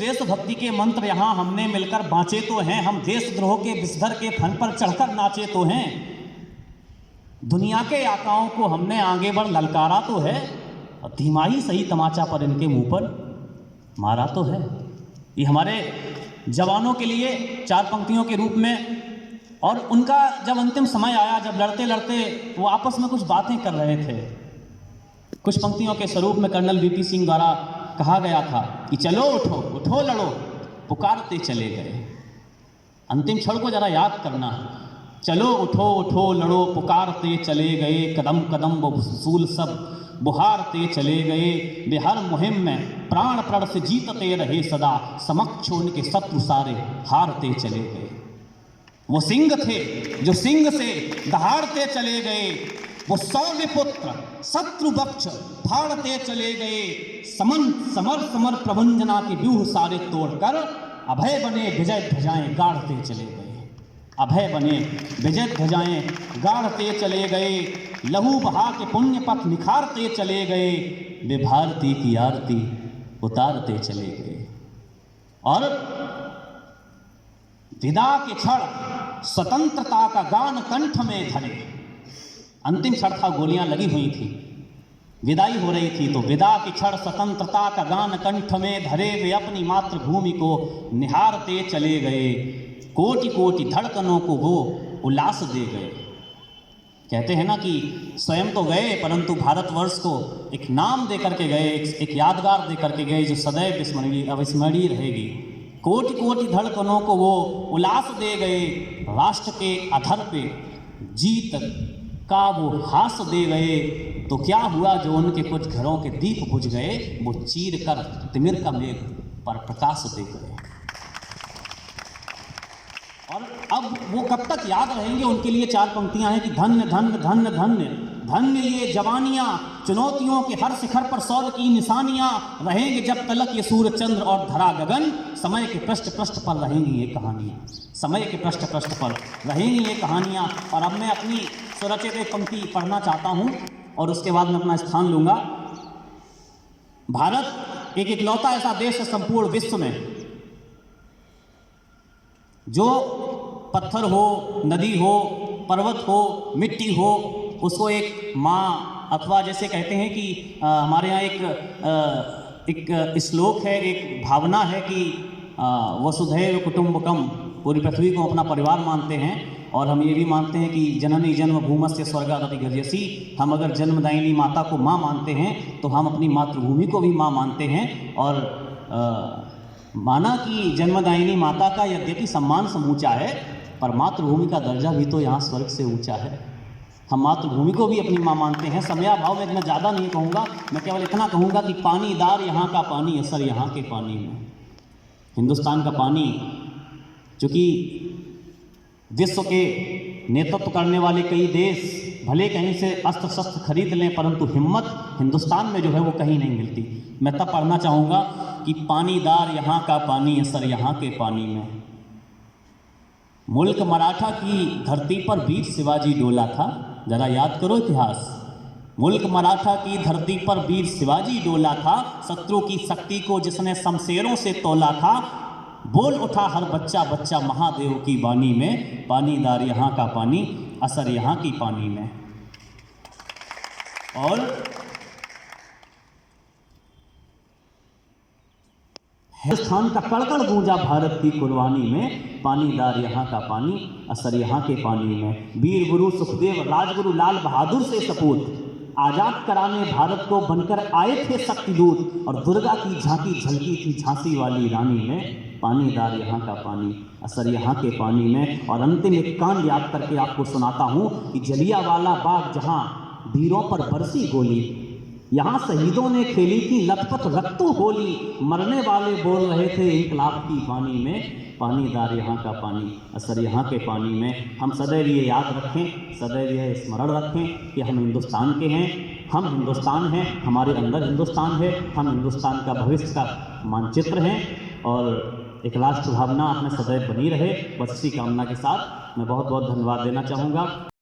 देशभक्ति के मंत्र यहाँ हमने मिलकर बाँचे तो हैं, हम देशद्रोह के विषधर के फन पर चढ़कर नाचे तो हैं, दुनिया के आकाओं को हमने आगे बढ़ ललकारा तो है, और धीमा ही सही तमाचा पर इनके मुंह पर मारा तो है। ये हमारे जवानों के लिए 4 पंक्तियों के रूप में, और उनका जब अंतिम समय आया, जब लड़ते लड़ते वो आपस में कुछ बातें कर रहे थे, कुछ पंक्तियों के स्वरूप में कर्नल वीपी सिंह द्वारा कहा गया था कि चलो उठो उठो लड़ो, पुकारते चले गए। अंतिम क्षण को जरा याद करना, चलो उठो उठो लड़ो, पुकारते चले गए, कदम कदम वो फूल सब बुहारते चले गए, वे हर मुहिम में प्राण प्रण से जीतते रहे सदा, समक्ष उनके शत्रु सारे हारते चले गए। वो सिंह थे जो सिंह से दहाड़ते चले गए, वो शौर्य पुत्र शत्रु बक्ष फाड़ते चले गए, समर समर प्रभंजना के व्यूह सारे तोड़कर अभय बने विजय ध्वजाएं गाड़ते चले गए, अभय बने विजय ध्वजाएं गाड़ते चले गए, लहू बहा के पुण्य पथ निखारते चले गए, वे भारती की आरती उतारते चले गए। और विदा के क्षण स्वतंत्रता का गान कंठ में धरे, अंतिम क्षण था, गोलियां लगी हुई थी, विदाई हो रही थी, तो विदा के क्षण स्वतंत्रता का गान कंठ में धरे, वे अपनी मातृभूमि को निहारते चले गए, कोटि कोटि धड़कनों को वो उल्लास दे गए। कहते हैं ना कि स्वयं तो गए, परंतु भारतवर्ष को एक नाम दे करके गए, एक यादगार दे करके गए जो सदैव अविस्मरणीय रहेगी। कोटि कोटि धड़कनों को वो उल्लास दे गए, राष्ट्र के अधर पे जीत का वो हास दे गए। तो क्या हुआ, जो उनके कुछ घरों के दीप बुझ गए, वो चीर कर तिमिर का मेघ पर प्रकाश दे गए। और अब वो कब तक याद रहेंगे, उनके लिए 4 पंक्तियां हैं कि धन्य धन्य धन्य धन्य धन्य ये जवानियां, चुनौतियों के हर शिखर पर शौर्य की निशानियां, रहेंगे जब तलक ये सूर्य चंद्र और धरा गगन, समय के पृष्ठ पृष्ठ पर रहेंगी ये कहानियां, समय के पृष्ठ पृष्ठ पर रहेंगी ये कहानियां। और अब मैं अपनी सुरचित एक पंक्ति पढ़ना चाहता हूं और उसके बाद मैं अपना स्थान लूंगा। भारत एक इकलौता ऐसा देश है संपूर्ण विश्व में जो पत्थर हो, नदी हो, पर्वत हो, मिट्टी हो, उसको एक माँ, अथवा जैसे कहते हैं कि हमारे यहाँ एक श्लोक है, एक भावना है कि वसुधैव कुटुम्बकम, पूरी पृथ्वी को अपना परिवार मानते हैं। और हम ये भी मानते हैं कि जननी जन्म भूमस्य स्वर्गादपि गरीयसी, हम अगर जन्मदायिनी माता को माँ मानते हैं तो हम अपनी मातृभूमि को भी माँ मानते हैं। और माना कि जन्मदायिनी माता का यद्यपि सम्मान समूचा है, पर मातृभूमि का दर्जा भी तो यहाँ स्वर्ग से ऊंचा है। हम मातृभूमि को भी अपनी माँ मानते हैं। समयाभाव में इतना ज़्यादा नहीं कहूँगा, मैं केवल इतना कहूँगा कि पानीदार यहाँ का पानी, असर यहाँ के पानी में। हिंदुस्तान का पानी, चूँकि विश्व के नेतृत्व करने वाले कई देश भले कहीं से अस्त्र शस्त्र खरीद लें, परंतु हिम्मत हिंदुस्तान में जो है वो कहीं नहीं मिलती। मैं तब पढ़ना चाहूँगा कि पानीदार यहाँ का पानी, असर यहाँ के पानी में। मुल्क मराठा की धरती पर वीर शिवाजी डोला था, जरा याद करो इतिहास। मुल्क मराठा की धरती पर वीर शिवाजी डोला था, शत्रु की शक्ति को जिसने शमशेरों से तोला था, बोल उठा हर बच्चा बच्चा महादेव की वाणी में, पानीदार यहाँ का पानी, असर यहाँ की पानी में। और हिंदुस्तान का कड़कड़ गूंजा भारत की कुर्बानी में, पानीदार यहाँ का पानी, असर यहाँ के पानी में। वीर गुरु सुखदेव राजगुरु लाल बहादुर से सपूत, आजाद कराने भारत को बनकर आए थे शक्ति दूत, और दुर्गा की झांकी झलकी थी झांसी वाली रानी में, पानीदार यहाँ का पानी, असर यहाँ के पानी में। और अंतिम एक कांड याद करके आपको सुनाता हूँ कि जलियांवाला बाग जहाँ वीरों पर बरसी गोली, यहाँ शहीदों ने खेली थी लथपथ रक्तों होली, मरने वाले बोल रहे थे इंकलाब की वाणी में, पानीदार यहाँ का पानी, असर यहाँ के पानी में। हम सदैव ये याद रखें, सदैव यह स्मरण रखें कि हम हिंदुस्तान के हैं, हम हिंदुस्तान हैं, हमारे अंदर हिंदुस्तान है, हम हिंदुस्तान का भविष्य का मानचित्र हैं। और एक राष्ट्र भावना अपने सदैव बनी रहे, बस इसी कामना के साथ मैं बहुत बहुत धन्यवाद देना चाहूँगा।